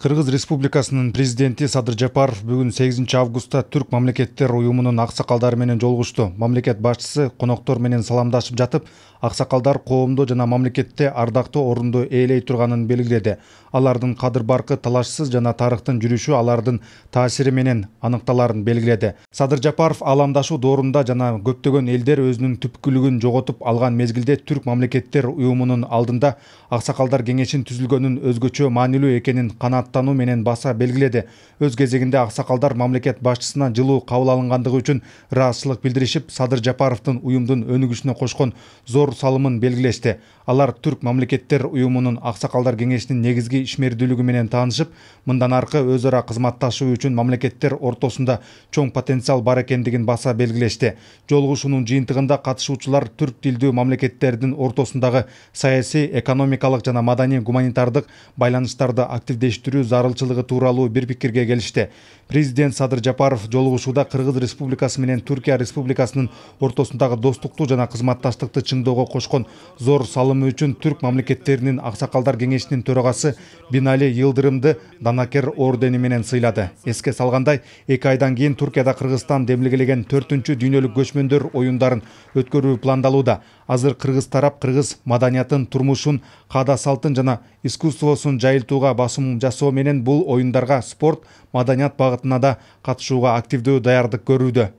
Кыргыз Республикасынын президенти Садыр Жапаров бүгүн 8 августта Түрк мамлекеттер уюмунун аксакалдары менен жолугушту. Мамлекет башчысы коноктор менен саламдашып жатып, аксакалдар коомдо жана мамлекетте ардактуу орунду ээлей турганын белгиледи. Алардын кадыр баркы талашсыз жана тарыхтын жүрүшү алардын таасири менен аныкталарын белгиледи. Садыр Жапаров аламдашуу доорунда жана көптөгөн элдер өзүнүн түпкүлүгүн жоготуп алган мезгилде Түрк мамлекеттер уюмунун алдында аксакалдар кеңешин түзүлгөнүн өзгөчө маанилүү экенин канааттануу менен баса белгиледи. Өз кезегинде аксакалдар мамлекет башчысына жылуу кабыл алынгандыгы үчүн ыраазычылык билдиришип, Садыр Жапаровдун уюмдун өнүгүшүнө кошкон зор салымын белгилешти. Алар Түрк мамлекеттер уюмунун аксакалдар кеңешинин негизги ишмердүүлүгү менен таанышып, мындан аркы өз ара кызматташуу үчүн мамлекеттер ортосунда чоң потенциал бар экендигин баса белгилешти. Жолугушуунун жыйынтыгында катышуучулар түрк тилдүү мамлекеттердин ортосундагы саясий, экономикалык жана маданий гуманитардык байланыштарды активдештирүү зарылчылыгы тууралуу бир пикирге келишти. Президент Садыр Жапаров жолугушууда Кыргыз Республикасы менен Түркия Республикасынын ортосундагы достукту жана кызматташтыкты чыңдоого кошкон зор салымы үчүн Түрк мамлекеттеринин аксакалдар кеңешинин төрагасы Бинали Йылдырымды Данакер ордени менен сыйлады. Эске салгандай, 2 айдан кийин Туркияда Кыргызстан демилгелеген 4-үнчү дүйнөлүк көчмөндөр оюндарын өткөрүү пландалууда. Азыр кыргыз тарап кыргыз маданиятын, турмушун, каада салтын жана искусствосун жайылтууга басым жасоо менен бул оюндарга спорт, маданият багытына да катышууга активдүү даярдык көрүүдө.